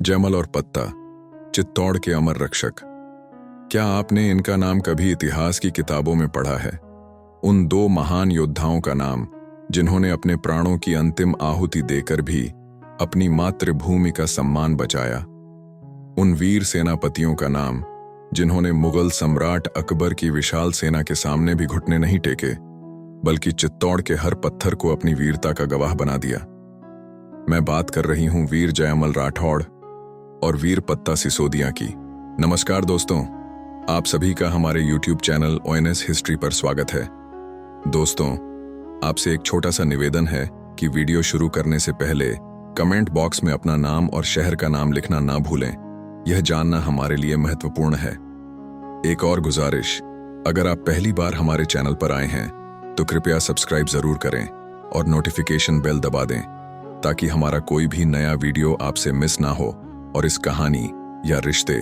जयमल और पत्ता, चित्तौड़ के अमर रक्षक। क्या आपने इनका नाम कभी इतिहास की किताबों में पढ़ा है? उन दो महान योद्धाओं का नाम जिन्होंने अपने प्राणों की अंतिम आहुति देकर भी अपनी मातृभूमि का सम्मान बचाया। उन वीर सेनापतियों का नाम जिन्होंने मुगल सम्राट अकबर की विशाल सेना के सामने भी घुटने नहीं टेके, बल्कि चित्तौड़ के हर पत्थर को अपनी वीरता का गवाह बना दिया। मैं बात कर रही हूं वीर जयमल राठौड़ और वीर पत्ता सिसोदिया की। नमस्कार दोस्तों, आप सभी का हमारे YouTube चैनल ONS हिस्ट्री पर स्वागत है। दोस्तों, आपसे एक छोटा सा निवेदन है कि वीडियो शुरू करने से पहले कमेंट बॉक्स में अपना नाम और शहर का नाम लिखना ना भूलें। यह जानना हमारे लिए महत्वपूर्ण है। एक और गुजारिश, अगर आप पहली बार हमारे चैनल पर आए हैं तो कृपया सब्सक्राइब जरूर करें और नोटिफिकेशन बेल दबा दें ताकि हमारा कोई भी नया वीडियो आपसे मिस ना हो। और इस कहानी या रिश्ते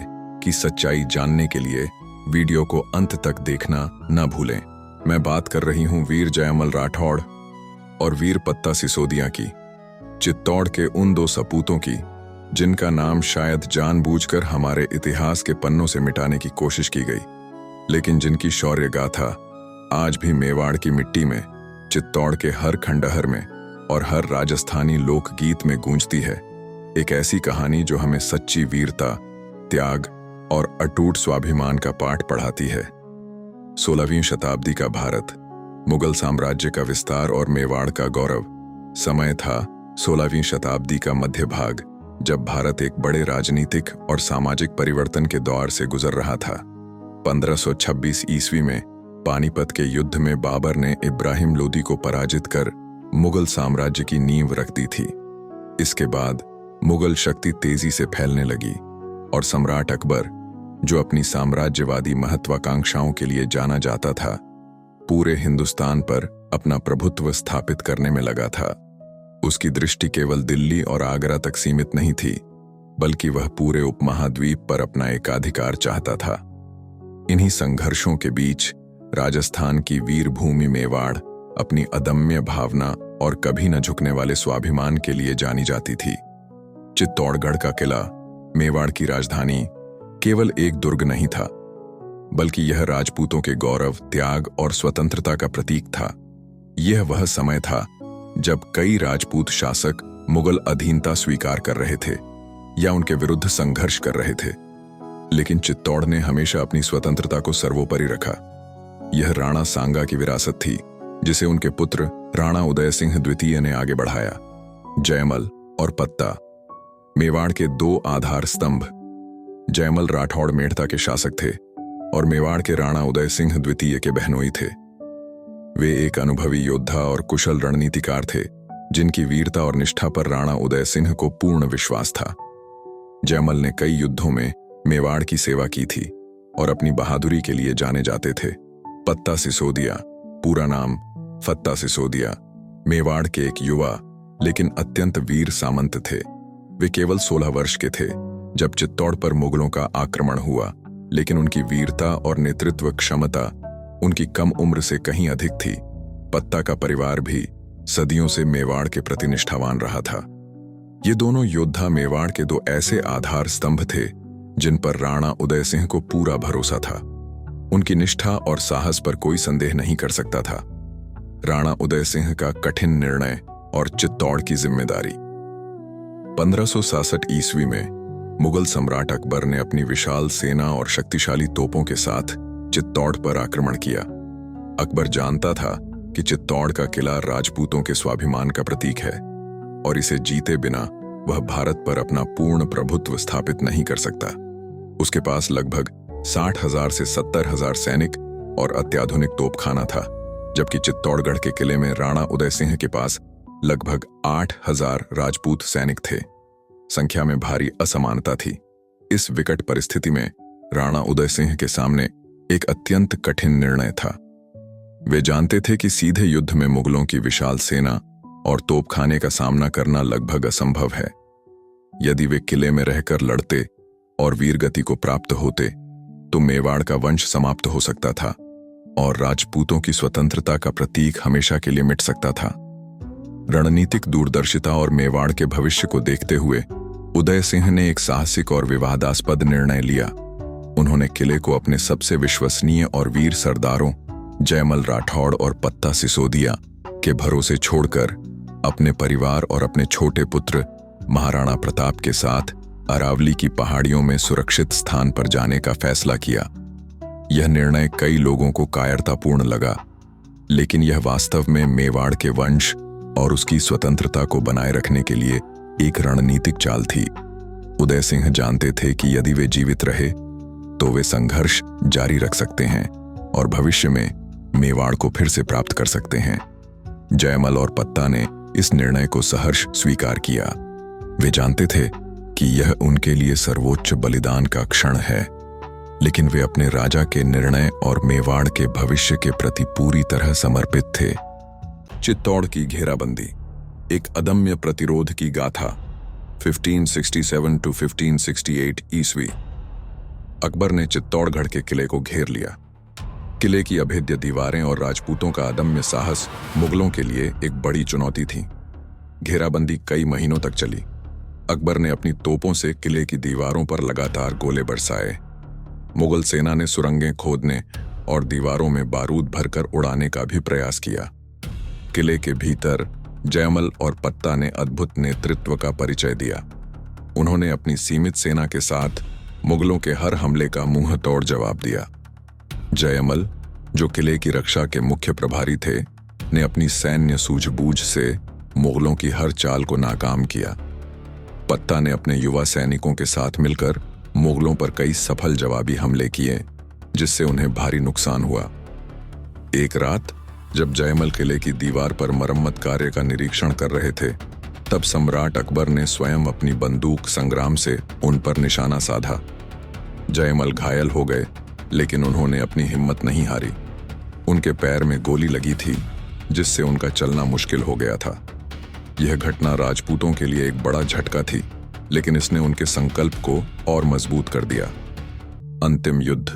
की सच्चाई जानने के लिए वीडियो को अंत तक देखना न भूलें। मैं बात कर रही हूं वीर जयमल राठौड़ और वीर पत्ता सिसोदिया की, चित्तौड़ के उन दो सपूतों की जिनका नाम शायद जानबूझकर हमारे इतिहास के पन्नों से मिटाने की कोशिश की गई, लेकिन जिनकी शौर्य गाथा आज भी मेवाड़ की मिट्टी में, चित्तौड़ के हर खंडहर में और हर राजस्थानी लोकगीत में गूंजती है। एक ऐसी कहानी जो हमें सच्ची वीरता, त्याग और अटूट स्वाभिमान का पाठ पढ़ाती है। 16वीं शताब्दी का भारत, मुगल साम्राज्य का विस्तार और मेवाड़ का गौरव। समय था 16वीं शताब्दी का मध्य भाग, जब भारत एक बड़े राजनीतिक और सामाजिक परिवर्तन के दौर से गुजर रहा था। 1526 ईस्वी में पानीपत के युद्ध में बाबर ने इब्राहिम लोदी को पराजित कर मुगल साम्राज्य की नींव रख दी थी। इसके बाद मुगल शक्ति तेजी से फैलने लगी और सम्राट अकबर, जो अपनी साम्राज्यवादी महत्वाकांक्षाओं के लिए जाना जाता था, पूरे हिंदुस्तान पर अपना प्रभुत्व स्थापित करने में लगा था। उसकी दृष्टि केवल दिल्ली और आगरा तक सीमित नहीं थी, बल्कि वह पूरे उपमहाद्वीप पर अपना एकाधिकार चाहता था। इन्हीं संघर्षों के बीच राजस्थान की वीर भूमि मेवाड़ अपनी अदम्य भावना और कभी न झुकने वाले स्वाभिमान के लिए जानी जाती थी। चित्तौड़गढ़ का किला, मेवाड़ की राजधानी, केवल एक दुर्ग नहीं था, बल्कि यह राजपूतों के गौरव, त्याग और स्वतंत्रता का प्रतीक था। यह वह समय था जब कई राजपूत शासक मुगल अधीनता स्वीकार कर रहे थे या उनके विरुद्ध संघर्ष कर रहे थे, लेकिन चित्तौड़ ने हमेशा अपनी स्वतंत्रता को सर्वोपरि रखा। यह राणा सांगा की विरासत थी, जिसे उनके पुत्र राणा उदय सिंह द्वितीय ने आगे बढ़ाया। जयमल और पत्ता, मेवाड़ के दो आधार स्तंभ। जयमल राठौड़ मेड़ता के शासक थे और मेवाड़ के राणा उदय सिंह द्वितीय के बहनोई थे। वे एक अनुभवी योद्धा और कुशल रणनीतिकार थे, जिनकी वीरता और निष्ठा पर राणा उदय सिंह को पूर्ण विश्वास था। जयमल ने कई युद्धों में मेवाड़ की सेवा की थी और अपनी बहादुरी के लिए जाने जाते थे। पत्ता सिसोदिया, पूरा नाम फत्ता सिसोदिया, मेवाड़ के एक युवा लेकिन अत्यंत वीर सामंत थे। वे केवल 16 वर्ष के थे जब चित्तौड़ पर मुगलों का आक्रमण हुआ, लेकिन उनकी वीरता और नेतृत्व क्षमता उनकी कम उम्र से कहीं अधिक थी। पत्ता का परिवार भी सदियों से मेवाड़ के प्रति निष्ठावान रहा था। ये दोनों योद्धा मेवाड़ के दो ऐसे आधार स्तंभ थे जिन पर राणा उदय सिंह को पूरा भरोसा था। उनकी निष्ठा और साहस पर कोई संदेह नहीं कर सकता था। राणा उदय सिंह का कठिन निर्णय और चित्तौड़ की जिम्मेदारी। 1567 ईस्वी में मुगल सम्राट अकबर ने अपनी विशाल सेना और शक्तिशाली तोपों के साथ चित्तौड़ पर आक्रमण किया। अकबर जानता था कि चित्तौड़ का किला राजपूतों के स्वाभिमान का प्रतीक है और इसे जीते बिना वह भारत पर अपना पूर्ण प्रभुत्व स्थापित नहीं कर सकता। उसके पास लगभग 60,000 से 70,000 सैनिक और अत्याधुनिक तोपखाना था, जबकि चित्तौड़गढ़ के किले में राणा उदय सिंह के पास लगभग 8,000 राजपूत सैनिक थे। संख्या में भारी असमानता थी। इस विकट परिस्थिति में राणा उदय सिंह के सामने एक अत्यंत कठिन निर्णय था। वे जानते थे कि सीधे युद्ध में मुगलों की विशाल सेना और तोपखाने का सामना करना लगभग असंभव है। यदि वे किले में रहकर लड़ते और वीरगति को प्राप्त होते तो मेवाड़ का वंश समाप्त हो सकता था और राजपूतों की स्वतंत्रता का प्रतीक हमेशा के लिए मिट सकता था। रणनीतिक दूरदर्शिता और मेवाड़ के भविष्य को देखते हुए उदय सिंह ने एक साहसिक और विवादास्पद निर्णय लिया। उन्होंने किले को अपने सबसे विश्वसनीय और वीर सरदारों जयमल राठौड़ और पत्ता सिसोदिया के भरोसे छोड़कर अपने परिवार और अपने छोटे पुत्र महाराणा प्रताप के साथ अरावली की पहाड़ियों में सुरक्षित स्थान पर जाने का फैसला किया। यह निर्णय कई लोगों को कायरतापूर्ण लगा, लेकिन यह वास्तव में मेवाड़ के वंश और उसकी स्वतंत्रता को बनाए रखने के लिए एक रणनीतिक चाल थी। उदय सिंह जानते थे कि यदि वे जीवित रहे तो वे संघर्ष जारी रख सकते हैं और भविष्य में मेवाड़ को फिर से प्राप्त कर सकते हैं। जयमल और पत्ता ने इस निर्णय को सहर्ष स्वीकार किया। वे जानते थे कि यह उनके लिए सर्वोच्च बलिदान का क्षण है, लेकिन वे अपने राजा के निर्णय और मेवाड़ के भविष्य के प्रति पूरी तरह समर्पित थे। चित्तौड़ की घेराबंदी, एक अदम्य प्रतिरोध की गाथा। 1567 to 1568 ईस्वी। अकबर ने चित्तौड़गढ़ के किले को घेर लिया। किले की अभेद्य दीवारें और राजपूतों का अदम्य साहस मुगलों के लिए एक बड़ी चुनौती थी। घेराबंदी कई महीनों तक चली। अकबर ने अपनी तोपों से किले की दीवारों पर लगातार गोले बरसाए। मुगल सेना ने सुरंगें खोदने और दीवारों में बारूद भरकर उड़ाने का भी प्रयास किया। किले के भीतर जयमल और पत्ता ने अद्भुत नेतृत्व का परिचय दिया। उन्होंने अपनी सीमित सेना के साथ मुगलों के हर हमले का मुंह तोड़ जवाब दिया। जयमल, जो किले की रक्षा के मुख्य प्रभारी थे, ने अपनी सैन्य सूझबूझ से मुगलों की हर चाल को नाकाम किया। पत्ता ने अपने युवा सैनिकों के साथ मिलकर मुगलों पर कई सफल जवाबी हमले किए, जिससे उन्हें भारी नुकसान हुआ। एक रात जब जयमल किले की दीवार पर मरम्मत कार्य का निरीक्षण कर रहे थे, तब सम्राट अकबर ने स्वयं अपनी बंदूक संग्राम से उन पर निशाना साधा। जयमल घायल हो गए, लेकिन उन्होंने अपनी हिम्मत नहीं हारी। उनके पैर में गोली लगी थी, जिससे उनका चलना मुश्किल हो गया था। यह घटना राजपूतों के लिए एक बड़ा झटका थी, लेकिन इसने उनके संकल्प को और मजबूत कर दिया। अंतिम युद्ध,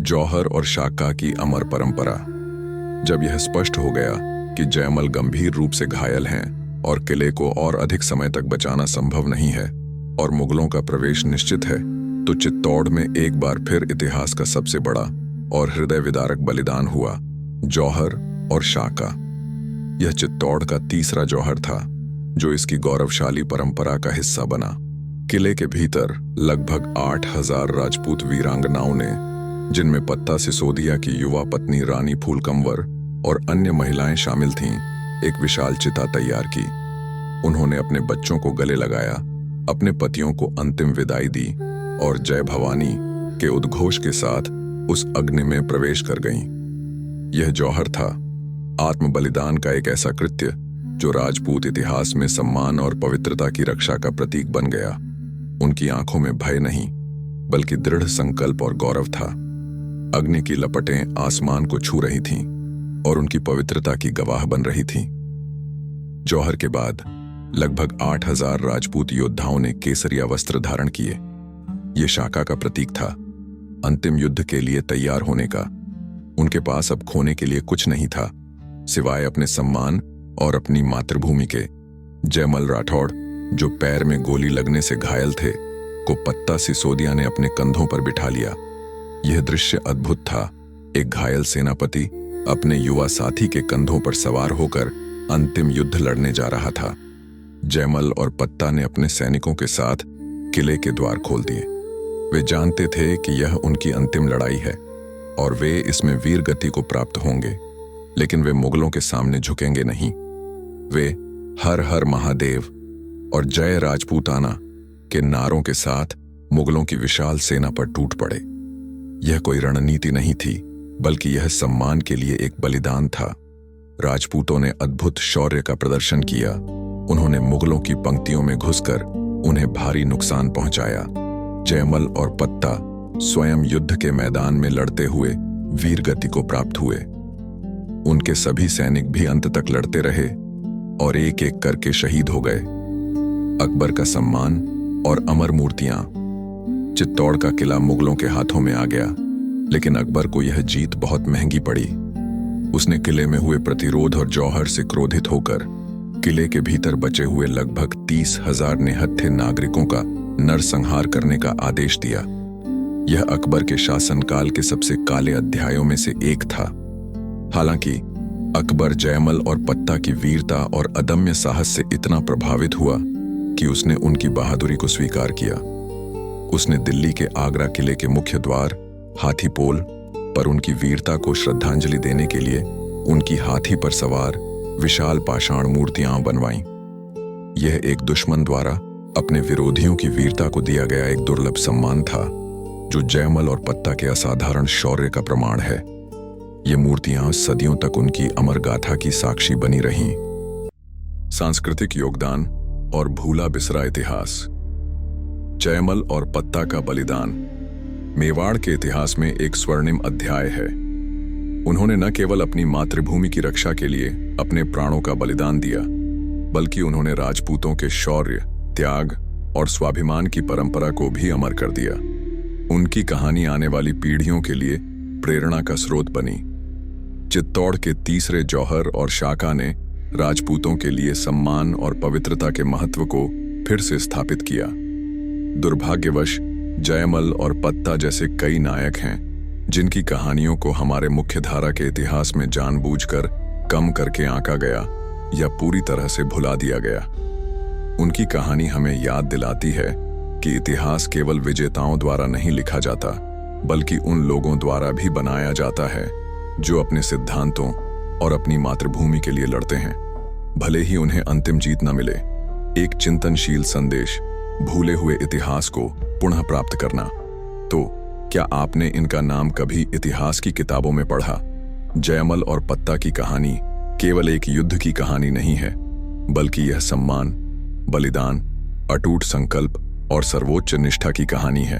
जौहर और शाका की अमर परंपरा। जब यह स्पष्ट हो गया कि जयमल गंभीर रूप से घायल हैं और किले को और अधिक समय तक बचाना संभव नहीं है और मुगलों का प्रवेश निश्चित है, तो चित्तौड़ में एक बार फिर इतिहास का सबसे बड़ा और हृदय विदारक बलिदान हुआ, जौहर और शाका। यह चित्तौड़ का तीसरा जौहर था, जो इसकी गौरवशाली परंपरा का हिस्सा बना। किले के भीतर लगभग 8000 राजपूत वीरांगनाओं ने, जिनमें पत्ता सिसोदिया की युवा पत्नी रानी फूलकंवर और अन्य महिलाएं शामिल थीं, एक विशाल चिता तैयार की। उन्होंने अपने बच्चों को गले लगाया, अपने पतियों को अंतिम विदाई दी और जय भवानी के उद्घोष के साथ उस अग्नि में प्रवेश कर गईं। यह जौहर था, आत्म बलिदान का एक ऐसा कृत्य जो राजपूत इतिहास में सम्मान और पवित्रता की रक्षा का प्रतीक बन गया। उनकी आंखों में भय नहीं, बल्कि दृढ़ संकल्प और गौरव था। अग्नि की लपटें आसमान को छू रही थीं और उनकी पवित्रता की गवाह बन रही थीं। जौहर के बाद लगभग 8000 राजपूत योद्धाओं ने केसरिया वस्त्र धारण किए। ये शाका का प्रतीक था, अंतिम युद्ध के लिए तैयार होने का। उनके पास अब खोने के लिए कुछ नहीं था, सिवाय अपने सम्मान और अपनी मातृभूमि के। जयमल राठौड़, जो पैर में गोली लगने से घायल थे, को पत्ता सिसोदिया ने अपने कंधों पर बिठा लिया। यह दृश्य अद्भुत था। एक घायल सेनापति अपने युवा साथी के कंधों पर सवार होकर अंतिम युद्ध लड़ने जा रहा था। जयमल और पत्ता ने अपने सैनिकों के साथ किले के द्वार खोल दिए। वे जानते थे कि यह उनकी अंतिम लड़ाई है और वे इसमें वीर गति को प्राप्त होंगे, लेकिन वे मुगलों के सामने झुकेंगे नहीं। वे हर हर महादेव और जय राजपूताना के नारों के साथ मुगलों की विशाल सेना पर टूट पड़े। यह कोई रणनीति नहीं थी, बल्कि यह सम्मान के लिए एक बलिदान था। राजपूतों ने अद्भुत शौर्य का प्रदर्शन किया। उन्होंने मुगलों की पंक्तियों में घुसकर उन्हें भारी नुकसान पहुंचाया। जयमल और पत्ता स्वयं युद्ध के मैदान में लड़ते हुए वीर गति को प्राप्त हुए। उनके सभी सैनिक भी अंत तक लड़ते रहे और एक एक करके शहीद हो गए। अकबर का सम्मान और अमर मूर्तियां। चित्तौड़ का किला मुगलों के हाथों में आ गया, लेकिन अकबर को यह जीत बहुत महंगी पड़ी। उसने किले में हुए प्रतिरोध और जौहर से क्रोधित होकर किले के भीतर बचे हुए लगभग 30,000 निहत्थे नागरिकों का नरसंहार करने का आदेश दिया। यह अकबर के शासनकाल के सबसे काले अध्यायों में से एक था। हालांकि अकबर जयमल और पत्ता की वीरता और अदम्य साहस से इतना प्रभावित हुआ कि उसने उनकी बहादुरी को स्वीकार किया। उसने दिल्ली के आगरा किले के मुख्य द्वार हाथीपोल पर उनकी वीरता को श्रद्धांजलि देने के लिए उनकी हाथी पर सवार विशाल पाषाण मूर्तियां बनवाईं। यह एक दुश्मन द्वारा अपने विरोधियों की वीरता को दिया गया एक दुर्लभ सम्मान था, जो जयमल और पत्ता के असाधारण शौर्य का प्रमाण है। ये मूर्तियां सदियों तक उनकी अमर गाथा की साक्षी बनी रहीं। सांस्कृतिक योगदान और भूला बिसरा इतिहास। जयमल और पत्ता का बलिदान मेवाड़ के इतिहास में एक स्वर्णिम अध्याय है। उन्होंने न केवल अपनी मातृभूमि की रक्षा के लिए अपने प्राणों का बलिदान दिया, बल्कि उन्होंने राजपूतों के शौर्य, त्याग और स्वाभिमान की परंपरा को भी अमर कर दिया। उनकी कहानी आने वाली पीढ़ियों के लिए प्रेरणा का स्रोत बनी। चित्तौड़ के तीसरे जौहर और शाका ने राजपूतों के लिए सम्मान और पवित्रता के महत्व को फिर से स्थापित किया। दुर्भाग्यवश जयमल और पत्ता जैसे कई नायक हैं जिनकी कहानियों को हमारे मुख्यधारा के इतिहास में जानबूझकर कम करके आंका गया या पूरी तरह से भुला दिया गया। उनकी कहानी हमें याद दिलाती है कि इतिहास केवल विजेताओं द्वारा नहीं लिखा जाता, बल्कि उन लोगों द्वारा भी बनाया जाता है जो अपने सिद्धांतों और अपनी मातृभूमि के लिए लड़ते हैं, भले ही उन्हें अंतिम जीत न मिले। एक चिंतनशील संदेश, भूले हुए इतिहास को पुनः प्राप्त करना। तो क्या आपने इनका नाम कभी इतिहास की किताबों में पढ़ा? जयमल और पत्ता की कहानी केवल एक युद्ध की कहानी नहीं है, बल्कि यह सम्मान, बलिदान, अटूट संकल्प और सर्वोच्च निष्ठा की कहानी है।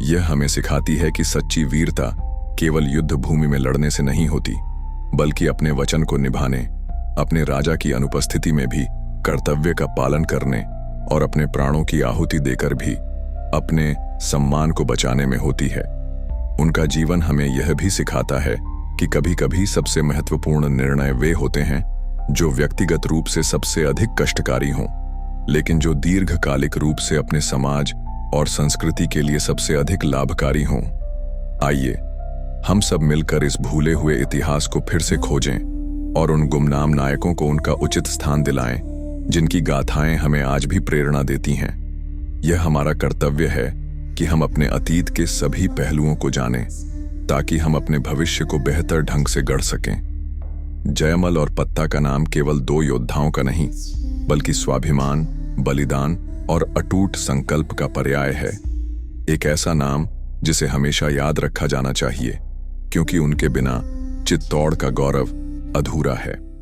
यह हमें सिखाती है कि सच्ची वीरता केवल युद्ध भूमि में लड़ने से नहीं होती, बल्कि अपने वचन को निभाने, अपने राजा की अनुपस्थिति में भी कर्तव्य का पालन करने और अपने प्राणों की आहुति देकर भी अपने सम्मान को बचाने में होती है। उनका जीवन हमें यह भी सिखाता है कि कभी-कभी सबसे महत्वपूर्ण निर्णय वे होते हैं जो व्यक्तिगत रूप से सबसे अधिक कष्टकारी हों, लेकिन जो दीर्घकालिक रूप से अपने समाज और संस्कृति के लिए सबसे अधिक लाभकारी हों। आइए हम सब मिलकर इस भूले हुए इतिहास को फिर से खोजें और उन गुमनाम नायकों को उनका उचित स्थान दिलाएं, जिनकी गाथाएं हमें आज भी प्रेरणा देती हैं। यह हमारा कर्तव्य है कि हम अपने अतीत के सभी पहलुओं को जानें, ताकि हम अपने भविष्य को बेहतर ढंग से गढ़ सकें। जयमल और पत्ता का नाम केवल दो योद्धाओं का नहीं, बल्कि स्वाभिमान, बलिदान और अटूट संकल्प का पर्याय है। एक ऐसा नाम जिसे हमेशा याद रखा जाना चाहिए, क्योंकि उनके बिना चित्तौड़ का गौरव अधूरा है।